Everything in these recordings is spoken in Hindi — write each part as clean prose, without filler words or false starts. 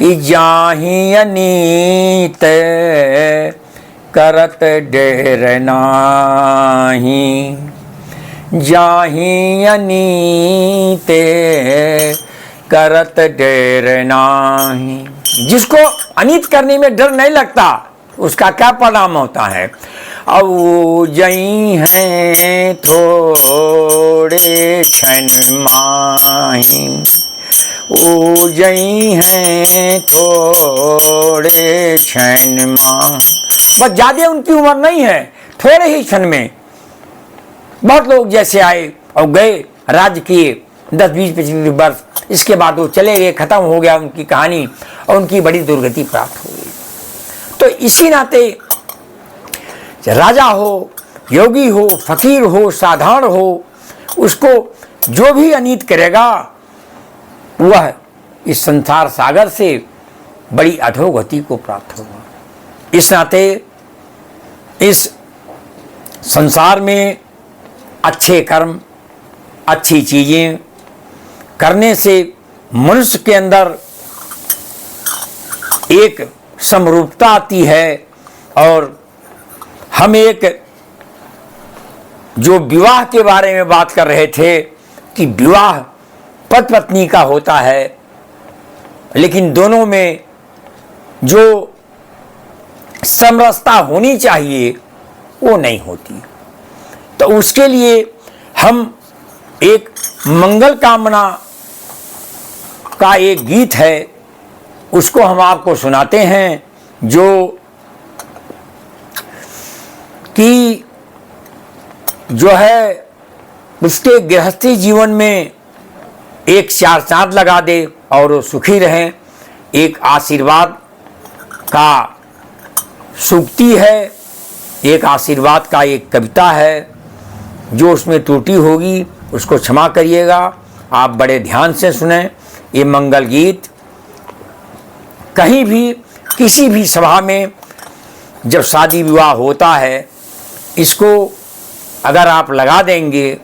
कि जाहि अनीत करत डेर नाही, जाहि अनीत करत डेर नाही। जिसको अनीत करने में डर नहीं लगता उसका क्या परिणाम होता है। अब जई हैं थोड़े क्षण माही, जई हैं थोड़े क्षण माही। बस ज़्यादा उनकी उम्र नहीं है, थोड़े ही क्षण में। बहुत लोग जैसे आए और गए, राज्य किए 10-20-25 वर्ष, इसके बाद वो चले गए, खत्म हो गया उनकी कहानी और उनकी बड़ी दुर्गति प्राप्त हो गई। तो इसी नाते राजा हो, योगी हो, फकीर हो, साधारण हो, उसको जो भी अनीत करेगा वह इस संसार सागर से बड़ी अधोगति को प्राप्त होगा। इस नाते इस संसार में अच्छे कर्म, अच्छी चीज़ें करने से मनुष्य के अंदर एक समरूपता आती है। और हम एक जो विवाह के बारे में बात कर रहे थे कि विवाह पति पत्नी का होता है, लेकिन दोनों में जो समरसता होनी चाहिए वो नहीं होती। तो उसके लिए हम एक मंगल कामना का एक गीत है, उसको हम आपको सुनाते हैं, जो कि जो है उसके गृहस्थी जीवन में एक चार चांद लगा दे और वो सुखी रहें। एक आशीर्वाद का सूक्ति है, एक आशीर्वाद का एक कविता है। जो उसमें त्रुटि होगी उसको क्षमा करिएगा, आप बड़े ध्यान से सुनें। ये मंगल गीत कहीं भी किसी भी सभा में जब शादी विवाह होता है, इसको अगर आप लगा देंगे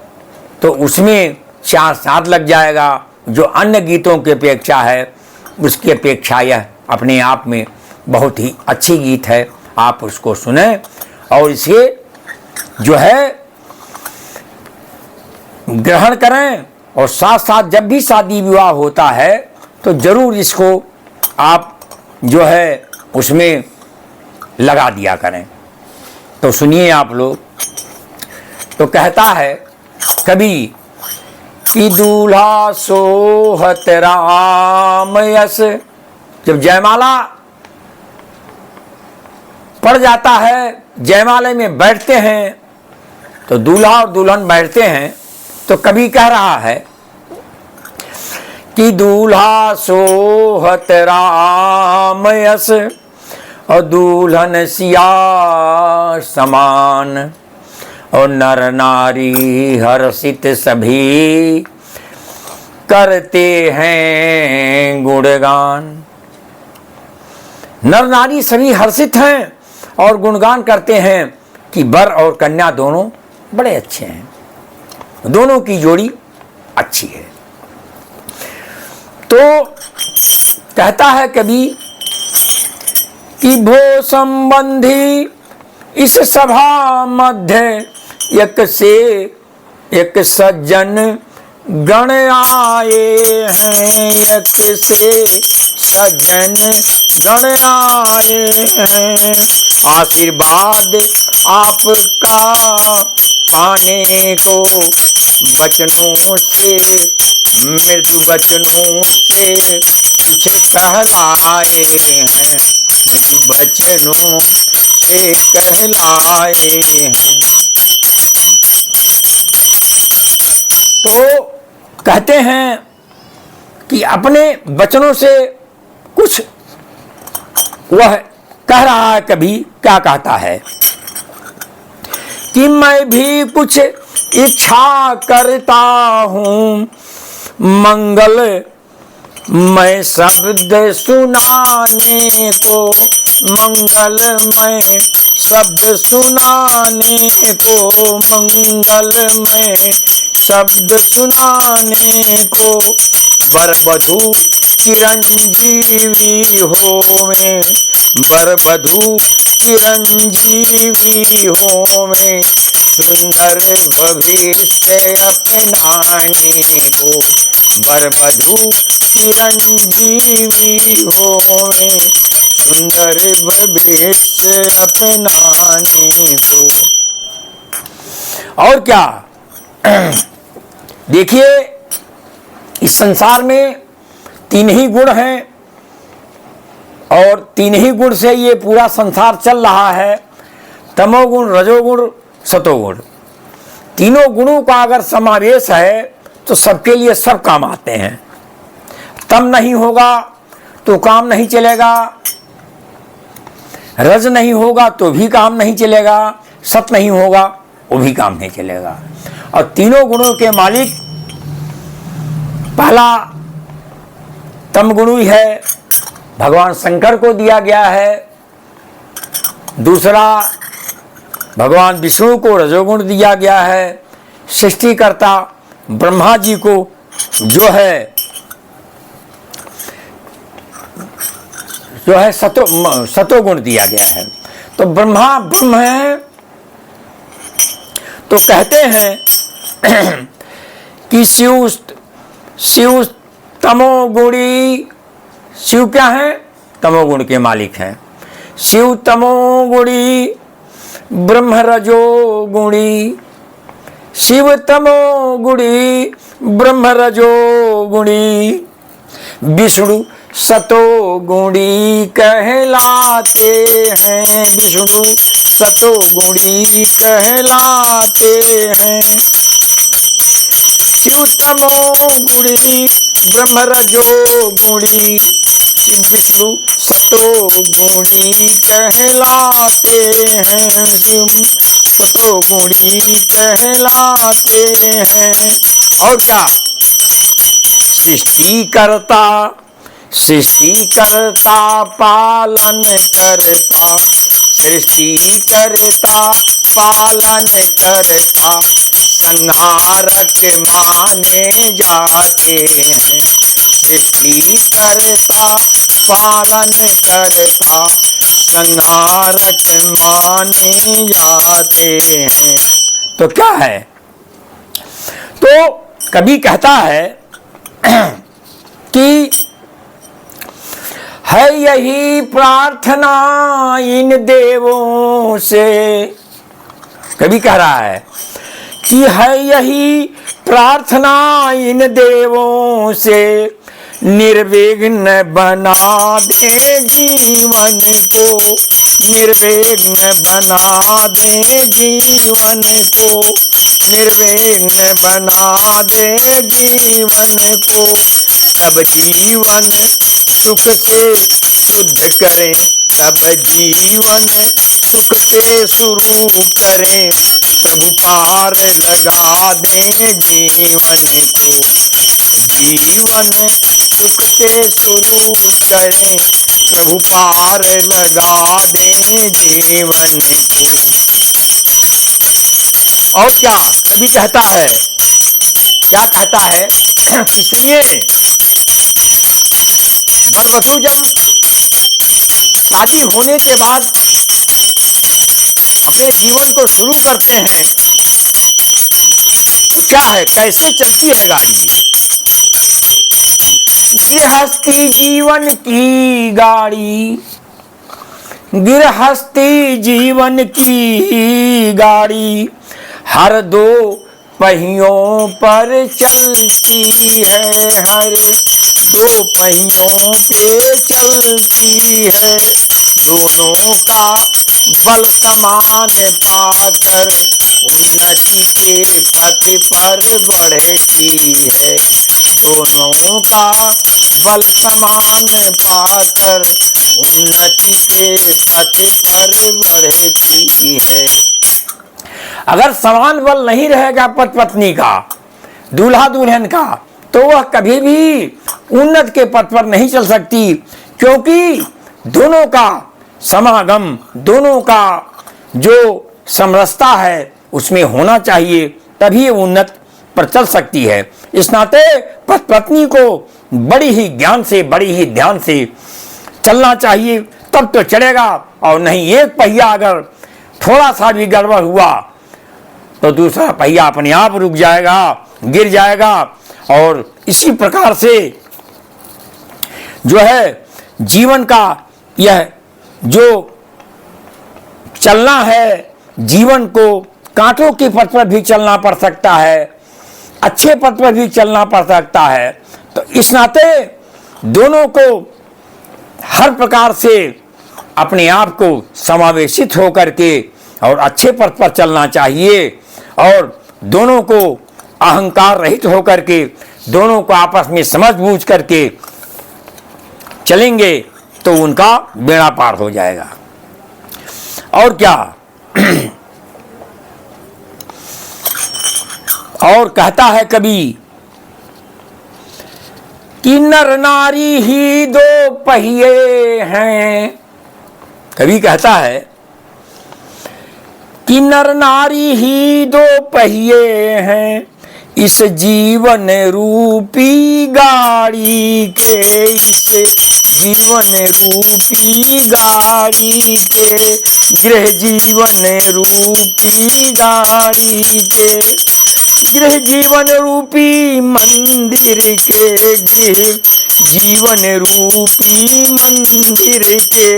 तो उसमें चार चांद लग जाएगा। जो अन्य गीतों की अपेक्षा है उसकी अपेक्षा यह अपने आप में बहुत ही अच्छी गीत है। आप उसको सुने और इसे जो है ग्रहण करें। और साथ साथ जब भी शादी विवाह होता है तो ज़रूर इसको आप जो है उसमें लगा दिया करें। तो सुनिए आप लोग। तो कहता है कभी कि दूल्हा सोहत राम यस। जब जयमाला पड़ जाता है, जयमाले में बैठते हैं, तो दूल्हा और दुल्हन बैठते हैं, तो कभी कह रहा है कि दूल्हा सोहत राम यस और दुल्हन सिया समान, और नर नारी हर्षित सभी करते हैं गुणगान। नर नारी सभी हर्षित हैं और गुणगान करते हैं कि वर और कन्या दोनों बड़े अच्छे हैं, दोनों की जोड़ी अच्छी है। तो कहता है कभी कि भो संबंधी इस सभा मध्य एक से एक सज्जन गण आए हैं, एक से सज्जन गण आए हैं। आशीर्वाद आपका पाने को बचनों से, मृदु वचनों से कुछ कहलाए हैं, मृदु वचनों से कहलाए हैं। तो कहते हैं कि अपने वचनों से कुछ वह कह रहा है। कभी क्या कहता है कि मैं भी कुछ इच्छा करता हूँ, मंगल मैं शब्द सुनाने को, मंगलमय शब्द सुनाने को, मंगलमय शब्द सुनाने को, वर वधू चिरंजीवी होवे, वर वधू चिरंजीवी होवे, सुंदर भविष्य अपनाने को, वर वधू चिरंजीवी होवे, सुंदर भविष्य अपनाने को। और क्या देखिए, इस संसार में तीन ही गुण हैं और तीन ही गुण से ये पूरा संसार चल रहा है, तमोगुण, रजोगुण, सतोगुण। तीनों गुणों का अगर समावेश है तो सबके लिए सब काम आते हैं। तम नहीं होगा तो काम नहीं चलेगा, रज नहीं होगा तो भी काम नहीं चलेगा, सत नहीं होगा वो भी काम नहीं चलेगा। और तीनों गुणों के मालिक पहला तम गुण ही है, भगवान शंकर को दिया गया है। दूसरा भगवान विष्णु को रजोगुण दिया गया है। सृष्टिकर्ता ब्रह्मा जी को जो है सतोगुण दिया गया है। तो ब्रह्मा ब्रह्म है तो कहते हैं कि शिव तमोगुणी, शिव क्या है? तमोगुण के मालिक हैं। शिव तमोगुणी, ब्रह्म रजोगुणी, शिव तमोगुणी, ब्रह्म रजोगुणी, विष्णु सतोगुणी कहलाते हैं, विष्णु सतोगुणी कहलाते हैं। शिव तमोगुणी, ब्रह्म रजोगुणी, शिव विष्णु सतोगुणी कहलाते हैं, शिव सतोगुणी कहलाते हैं। और क्या? सृष्टिकर्ता, सृष्टिकर्ता पालन करता, सृष्टिकर्ता पालन करता, संहारक माने जाते हैं। सृष्टिकर्ता पालन करता, संहारक माने जाते हैं। तो क्या है? तो कवि कहता है कि है यही प्रार्थना इन देवों से, कवि कह रहा है कि है यही प्रार्थना इन देवों से, निर्विघ्न बना दे जीवन को, निर्विघ्न बना दे जीवन को, निर्विघ्न बना दे जीवन को, तब जीवन सुख से शुद्ध करें, तब जीवन सुख से शुरू करें, प्रभु पार लगा दें जीवन को, जीवन सुख से शुरू करें, प्रभु पार लगा दें जीवन को। और क्या कवि कहता है? क्या कहता है? इसलिए वरवधू जब शादी होने के बाद अपने जीवन को शुरू करते हैं तो क्या है, कैसे चलती है गाड़ी? गृहस्थी जीवन की गाड़ी, गृहस्थी जीवन की गाड़ी, हर दो पहियों पर चलती है, हर दो पहियों पे चलती है, दोनों का बल समान पाकर उन्नति के पथ पर बढ़ती है, दोनों का बल समान पाकर उन्नति के पथ पर बढ़ती है। अगर समान बल नहीं रहेगा पति पत्नी का, दूल्हा दुल्हन का, तो वह कभी भी उन्नत के पथ पर नहीं चल सकती, क्योंकि दोनों का समागम, दोनों का जो समरसता है उसमें होना चाहिए, तभी उन्नत पर चल सकती है। इस नाते पति पत्नी को बड़ी ही ज्ञान से, बड़ी ही ध्यान से चलना चाहिए, तब तो चलेगा। और नहीं, एक पहिया अगर थोड़ा सा भी गड़बड़ हुआ तो दूसरा पहिया अपने आप रुक जाएगा, गिर जाएगा। और इसी प्रकार से जो है जीवन का यह जो चलना है, जीवन को कांटों के पथ पर भी चलना पड़ सकता है, अच्छे पथ पर भी चलना पड़ सकता है। तो इस नाते दोनों को हर प्रकार से अपने आप को समावेशित होकर के और अच्छे पथ पर चलना चाहिए, और दोनों को अहंकार रहित होकर के, दोनों को आपस में समझ बूझ करके चलेंगे तो उनका बेड़ा पार हो जाएगा। और क्या और कहता है कवि कि नर नारी ही दो पहिए हैं। कवि कहता है कि नर नारी ही दो पहिए हैं, इस जीवन रूपी गाड़ी के, इस जीवन रूपी गाड़ी के, गृह जीवन रूपी गाड़ी के, गृह जीवन रूपी मंदिर के, गृह जीवन रूपी मंदिर के,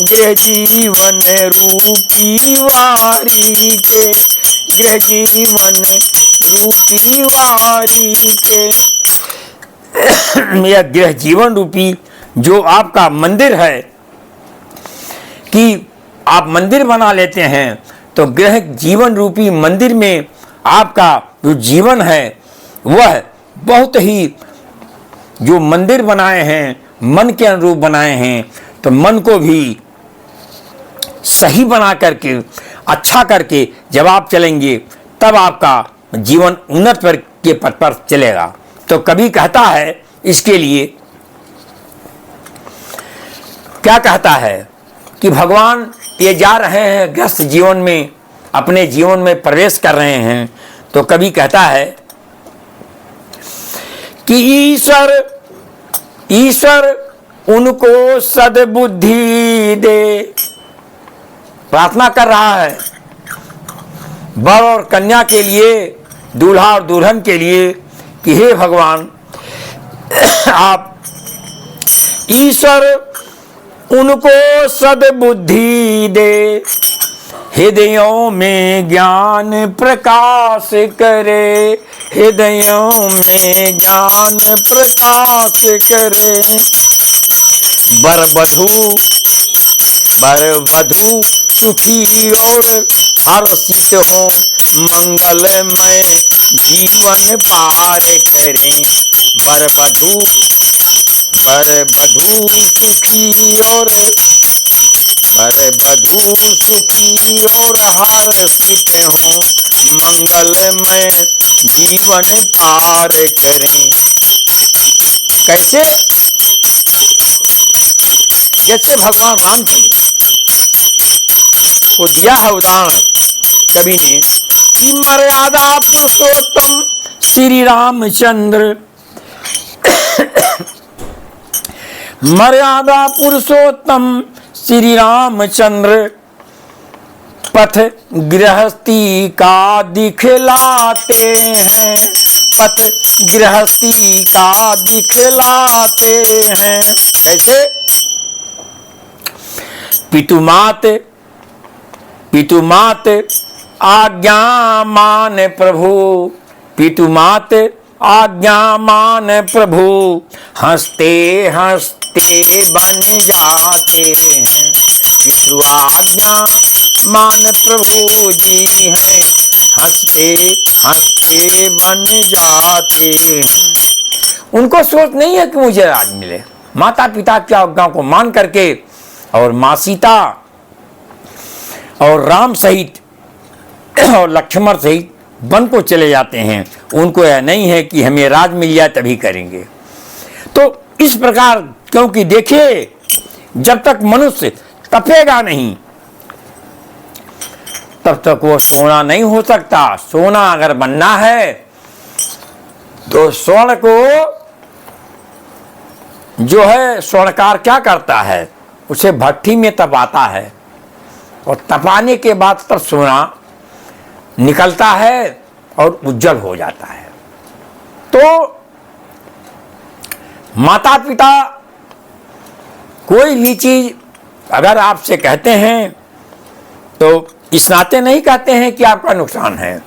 गृह जीवन रूपी वारी के, गृह जीवन रूपी वारी के। यह गृह जीवन रूपी जो आपका मंदिर है, कि आप मंदिर बना लेते हैं, तो गृह जीवन रूपी मंदिर में आपका जो जीवन है वह बहुत ही, जो मंदिर बनाए हैं मन के अनुरूप बनाए हैं, तो मन को भी सही बना करके, अच्छा करके जब आप चलेंगे तब आपका जीवन उन्नत के पथ पर चलेगा। तो कवि कहता है इसके लिए, क्या कहता है कि भगवान ये जा रहे हैं गृहस्थ जीवन में, अपने जीवन में प्रवेश कर रहे हैं, तो कवि कहता है कि ईश्वर उनको सद्बुद्धि दे। प्रार्थना कर रहा है वर और कन्या के लिए, दूल्हा और दुल्हन के लिए, कि हे भगवान आप ईश्वर उनको सद्बुद्धि दे, हृदयों में ज्ञान प्रकाश करे, हृदयों में ज्ञान प्रकाश करे। वर वधू सुखी और हर्षित हो, मंगलमय जीवन पार करें। वर वधू सुखी और हर्षित हो, मंगलमय जीवन पार करें। कैसे? जैसे भगवान राम जी को दिया है उदाहरण कवि ने, कि मर्यादा पुरुषोत्तम श्री रामचंद्र, मर्यादा पुरुषोत्तम श्री रामचंद्र पथ गृहस्थी का दिखलाते हैं, पथ गृहस्थी का दिखलाते हैं। कैसे? पितुमात आज्ञा मान प्रभु, पितुमात आज्ञा मान प्रभु, हंसते हंसते बन जाते हैं। पितु आज्ञा मान प्रभु जी हैं, हंसते हंसते बन जाते हैं। उनको सोच नहीं है कि मुझे राज मिले, माता पिता की आज्ञा को मान करके, और माँ सीता और राम सहित और लक्ष्मण सहित वन को चले जाते हैं। उनको यह नहीं है कि हमें राज मिल जाए तभी करेंगे। तो इस प्रकार, क्योंकि देखिए, जब तक मनुष्य तपेगा नहीं तब तक वो सोना नहीं हो सकता। सोना अगर बनना है तो स्वर्ण को जो है स्वर्णकार क्या करता है, उसे भट्ठी में तपाता है और तपाने के बाद तब सोना निकलता है और उज्जवल हो जाता है। तो माता पिता कोई भी चीज अगर आपसे कहते हैं तो इस नाते नहीं कहते हैं कि आपका नुकसान है,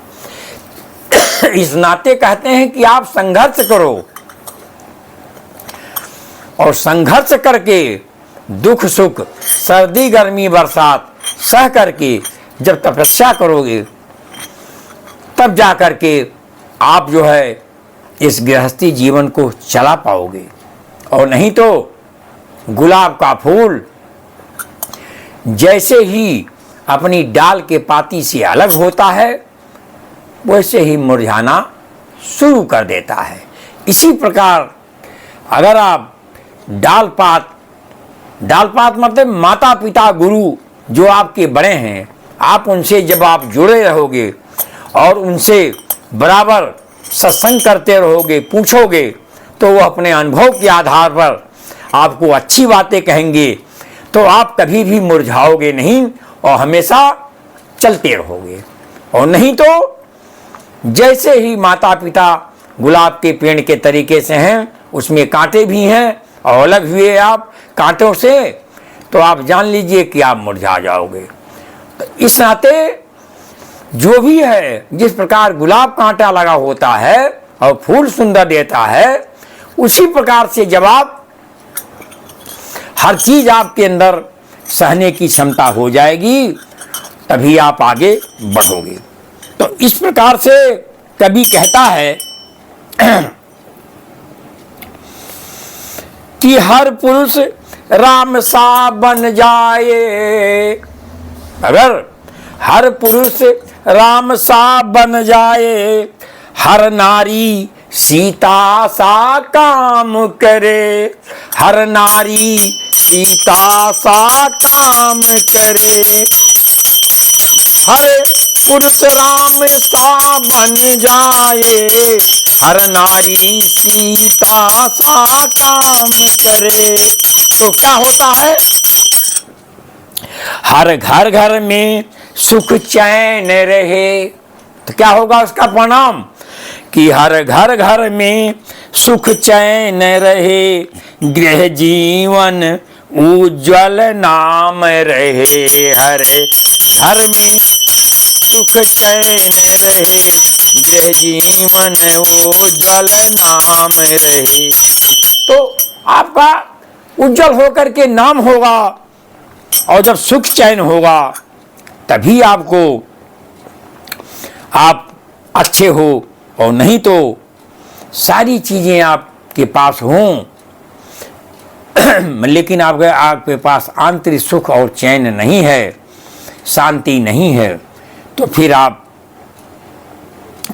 इस नाते कहते हैं कि आप संघर्ष करो और संघर्ष करके दुख सुख सर्दी गर्मी बरसात सह करके जब तपस्या करोगे तब जा करके आप जो है इस गृहस्थी जीवन को चला पाओगे। और नहीं तो गुलाब का फूल जैसे ही अपनी डाल के पाती से अलग होता है वैसे ही मुरझाना शुरू कर देता है। इसी प्रकार अगर आप डाल पात मतलब माता पिता गुरु जो आपके बड़े हैं, आप उनसे जब आप जुड़े रहोगे और उनसे बराबर सत्संग करते रहोगे, पूछोगे, तो वो अपने अनुभव के आधार पर आपको अच्छी बातें कहेंगे, तो आप कभी भी मुरझाओगे नहीं और हमेशा चलते रहोगे। और नहीं तो जैसे ही माता पिता गुलाब के पेड़ के तरीके से हैं, उसमें कांटे भी हैं और अलग हुए आप कांटों से, तो आप जान लीजिए कि आप मुरझा जाओगे। तो इस नाते जो भी है, जिस प्रकार गुलाब कांटा लगा होता है और फूल सुंदर देता है, उसी प्रकार से जब आप हर चीज आपके अंदर सहने की क्षमता हो जाएगी तभी आप आगे बढ़ोगे। तो इस प्रकार से कवि कहता है कि हर पुरुष राम सा बन जाए, अगर हर पुरुष राम सा बन जाए, हर नारी सीता सा काम करे, हर नारी सीता सा काम करे, हर पुरुष राम सा बन जाए, हर नारी सीता सा काम करे। तो क्या होता है, हर घर घर में सुख चैन रहे। तो क्या होगा उसका परिणाम कि हर घर घर में सुख चैन रहे, गृह जीवन उज्जवल नाम रहे। हर घर में सुख चैन रहे, गृह जीवन उज्जवल नाम रहे। तो आपका उज्जवल होकर के नाम होगा और जब सुख चैन होगा तभी आपको आप अच्छे हो। और नहीं तो सारी चीज़ें आपके पास हों लेकिन आपके पास आंतरिक सुख और चैन नहीं है, शांति नहीं है, तो फिर आप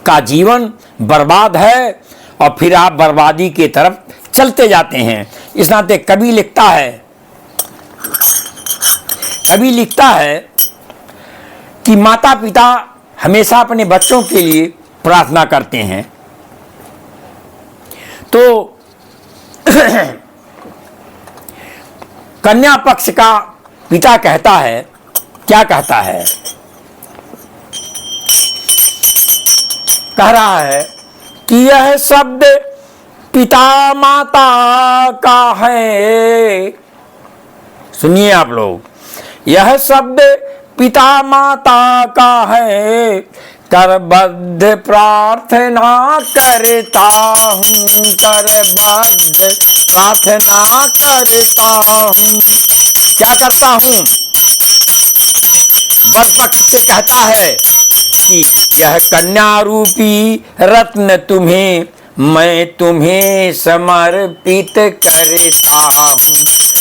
का जीवन बर्बाद है और फिर आप बर्बादी की तरफ चलते जाते हैं। इस नाते कवि लिखता है कि माता पिता हमेशा अपने बच्चों के लिए प्रार्थना करते हैं। तो कन्या पक्ष का पिता कहता है, क्या कहता है, कह रहा है कि यह शब्द पिता माता का है। सुनिए आप लोग, यह शब्द पिता माता का है, करबद्ध प्रार्थना करता हूँ, करबद्ध प्रार्थना करता हूँ। क्या करता हूँ, वर पक्ष से कहता है कि यह कन्या रूपी रत्न तुम्हें मैं तुम्हें समर्पित करता हूँ।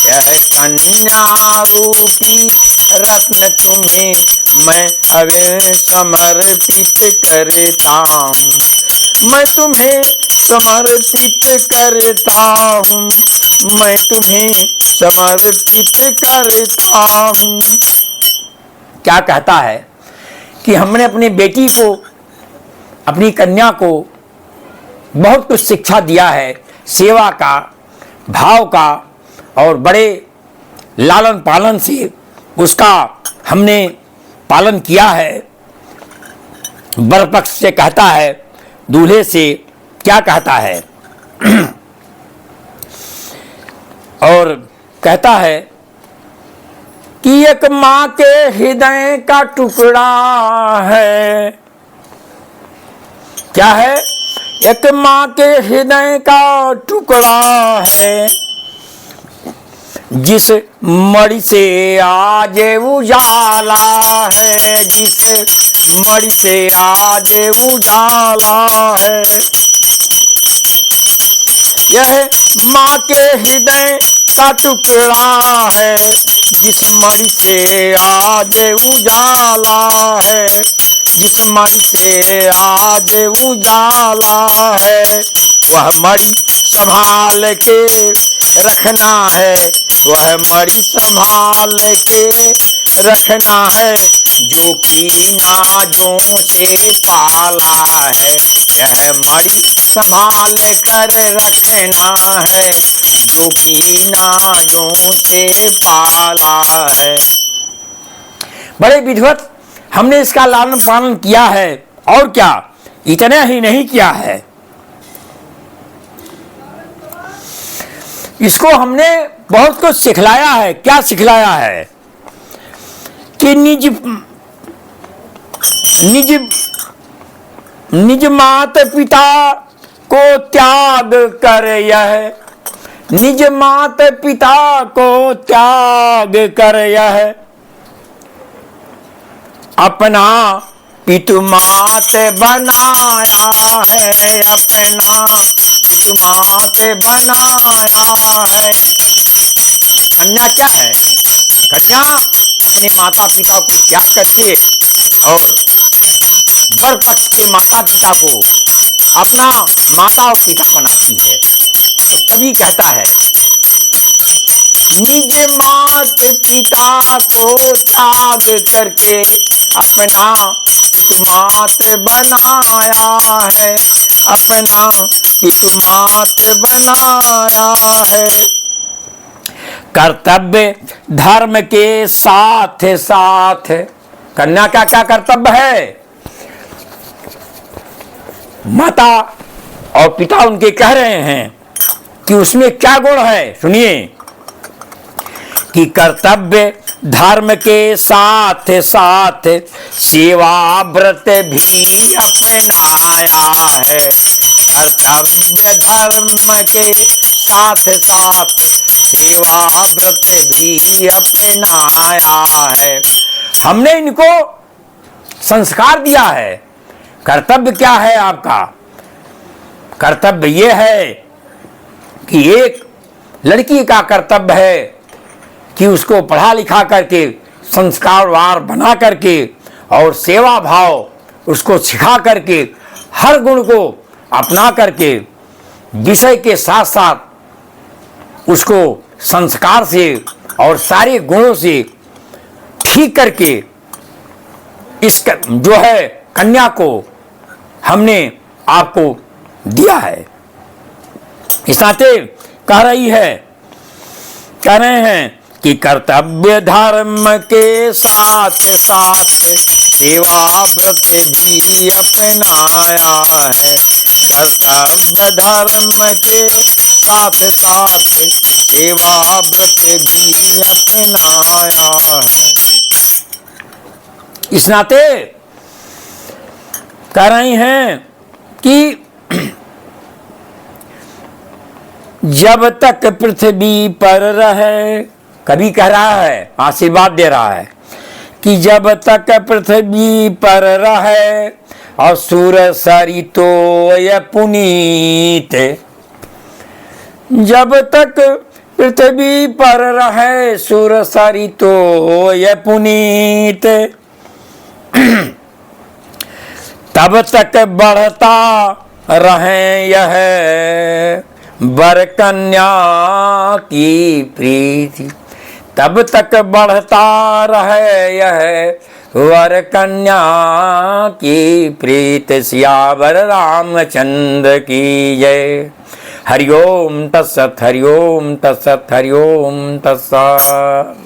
यह कन्या रूपी रत्न तुम्हें मैं अवे समर्पित करता हूँ, मैं तुम्हें समर्पित करता हूँ, मैं तुम्हें समर्पित करता हूँ। क्या कहता है कि हमने अपनी बेटी को, अपनी कन्या को बहुत कुछ शिक्षा दिया है, सेवा का, भाव का, और बड़े लालन पालन से उसका हमने पालन किया है। वर पक्ष से कहता है, दूल्हे से क्या कहता है और कहता है कि एक माँ के हृदय का टुकड़ा है। क्या है? एक माँ के हृदय का टुकड़ा है, जिस मणि से आज उजाला है, जिस मणि से आज उजाला है। यह माँ के हृदय का टुकड़ा है, जिस मणि से आज उजाला है, जिस मणि से आज उजाला है। वह मणि संभाल के रखना है, वह मणि संभाल के रखना है, जो कि नाजों से पाला है। यह मणि संभाल कर रखना है, जो कि नाजों से पाला है। बड़े विधिवत हमने इसका लालन पालन किया है, और क्या, इतना ही नहीं किया है, इसको हमने बहुत कुछ सिखलाया है। क्या सिखलाया है कि निज मात पिता को त्याग कर, यह निज मात पिता को त्याग कर, यह अपना पितु मात बनाया है, अपना पितु मात बनाया है। कन्या क्या है? कन्या अपने माता पिता को त्याग करके और वर पक्ष के माता पिता को अपना माता और पिता बनाती है। तो कवि कहता है, निज मात पिता को त्याग करके अपना पितु मात बनाया है, अपना पितु मात बनाया है। कर्तव्य धर्म के साथ साथ, कन्या का क्या कर्तव्य है? माता और पिता उनके कह रहे हैं कि उसमें क्या गुण है, सुनिए कि कर्तव्य धर्म के साथ साथ सेवा व्रत भी अपनाया है। कर्तव्य धर्म के साथ साथ सेवा व्रत भी अपनाया है। हमने इनको संस्कार दिया है। कर्तव्य क्या है आपका? कर्तव्य ये है कि एक लड़की का कर्तव्य है कि उसको पढ़ा लिखा करके, संस्कारवान बना करके और सेवा भाव उसको सिखा करके, हर गुण को अपना करके, विषय के साथ साथ उसको संस्कार से और सारे गुणों से ठीक करके इस जो है कन्या को हमने आपको दिया है। इस नाते कह रहे हैं कि कर्तव्य धर्म के साथ साथ सेवा व्रत भी अपनाया है। कर्तव्य धर्म के साथ साथ सेवा व्रत भी अपनाया है। इस नाते कह रही हैं कि जब तक पृथ्वी पर रहे, कभी कह रहा है, आशीर्वाद दे रहा है कि जब तक पृथ्वी पर रहे असुर सरितो पुनीत, जब तक पृथ्वी पर रहे सुर सरितो ये पुनीत, तब तक बढ़ता रहे यह वर कन्या की प्रीति, तब तक बढ़ता रहे यह वर कन्या की प्रीत। सियावर रामचंद्र की जय। हरिओम तत्सत, हरिओम तत्सत, हरिओम तत्सत।